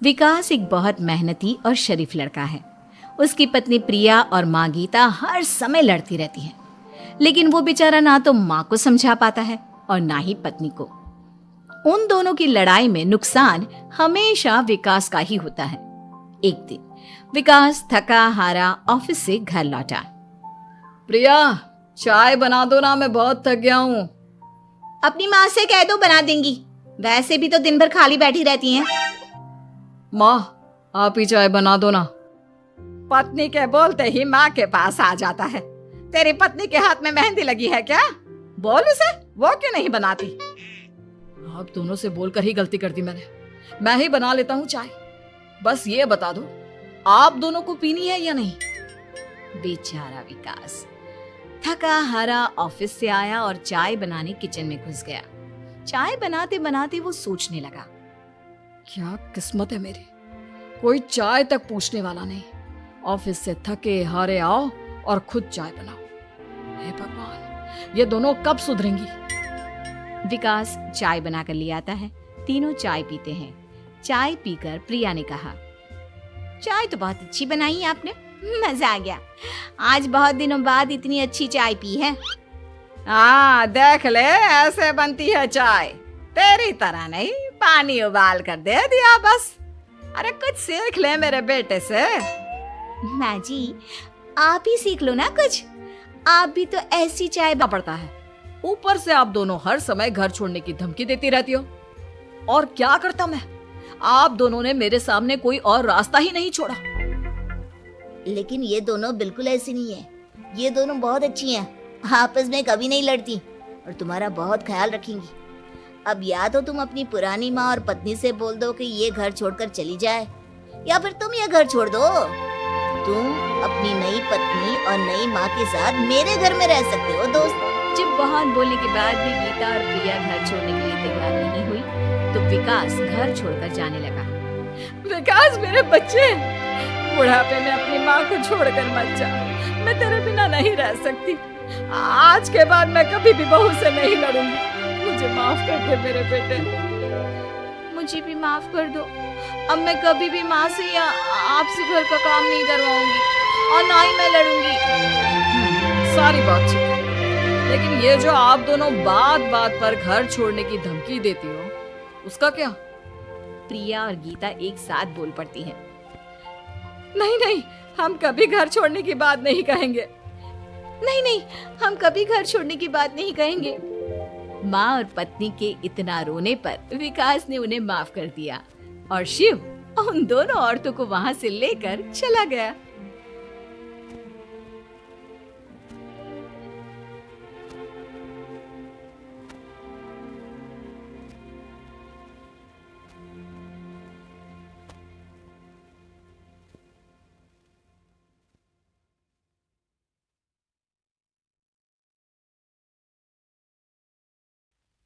विकास एक बहुत मेहनती और शरीफ लड़का है। उसकी पत्नी प्रिया और माँ गीता हर समय लड़ती रहती हैं, लेकिन वो बेचारा ना तो माँ को समझा पाता है और ना ही पत्नी को। उन दोनों की लड़ाई में नुकसान हमेशा विकास का ही होता है। एक दिन विकास थका हारा ऑफिस से घर लौटा। प्रिया, चाय बना दो ना, मैं बहुत थक गया हूँ। अपनी माँ से कह दो, बना देंगी। वैसे भी तो दिन भर खाली बैठी रहती हैं। माँ, आप ही चाय बना दो ना। पत्नी के बोलते ही माँ के पास आ जाता है। तेरी पत्नी के हाथ में मेहंदी लगी है क्या? बोल उसे, वो क्यों नहीं बनाती? आप दोनों से बोलकर ही गलती कर दी मैंने। मैं ही बना लेता हूँ चाय। बस ये बता दो, आप दोनों को पीनी है या नहीं? बेचारा विकास थका हारा ऑफिस से आया और चाय बनाने किचन में घुस गया। चाय बनाते बनाते वो सोचने लगा, क्या किस्मत है मेरी, कोई चाय तक पूछने वाला नहीं। ऑफिस से थके हारे आओ और खुद चाय बनाओ। हे भगवान, ये दोनों कब सुधरेंगी? विकास चाय बनाकर ले आता है। तीनों चाय पीते हैं। चाय पीकर प्रिया ने कहा, चाय तो बहुत अच्छी बनाई है आपने, मजा आ गया। आज बहुत दिनों बाद इतनी अच्छी चाय पी है। हाँ, देख ले, ऐसे बनती है चाय। तेरी तरह नहीं, पानी उबाल कर दे दिया बस। अरे कुछ सीख ले मेरे बेटे से। माँ जी, आप ही सीख लो ना कुछ। आप भी तो ऐसी चाय पड़ता है। ऊपर से आप दोनों हर समय घर छोड़ने की धमकी देती रहती हो। और क्या करता मैं? आप दोनों ने मेरे सामने कोई और रास्ता ही नहीं छोड़ा। लेकिन ये दोनों बिल्कुल ऐसी नहीं है। ये दोनों बहुत अच्छी हैं, आपस में कभी नहीं लड़ती और तुम्हारा बहुत ख्याल रखेंगी। अब या तो तुम अपनी पुरानी माँ और पत्नी से बोल दो कि ये घर छोड़कर चली जाए, या फिर तुम ये घर छोड़ दो। तुम अपनी नई पत्नी और नई माँ के साथ मेरे घर में रह सकते हो दोस्त। जब बहुत बोलने के बाद भी गीता और प्रिया घर छोड़ने के लिए तैयार नहीं हुई, तो विकास घर छोड़कर जाने लगा। विकास, मेरे बच्चे, बुढ़ापे में अपनी माँ को छोड़कर मत जा। मैं तेरे बिना नहीं रह सकती। आज के बाद मैं कभी भी बहू से नहीं लड़ूंगी। मुझे माफ कर दे मेरे बेटे। मुझे भी माफ कर दो। अब मैं कभी भी माँ से या आपसे घर का काम नहीं करवाऊंगी और ना ही मैं लड़ूंगी। सारी बात ठीक है, लेकिन ये जो आप दोनों बात बात पर घर छोड़ने की धमकी देती हो, उसका क्या? प्रिया और गीता एक साथ बोल पड़ती हैं। नहीं नहीं, हम कभी घर छोड़ने की बात नहीं कहेंगे। नहीं नहीं, हम कभी घर छोड़ने की बात नहीं कहेंगे। माँ और पत्नी के इतना रोने पर विकास ने उन्हें माफ कर दिया और शिव उन दोनों औरतों को वहां से लेकर चला गया।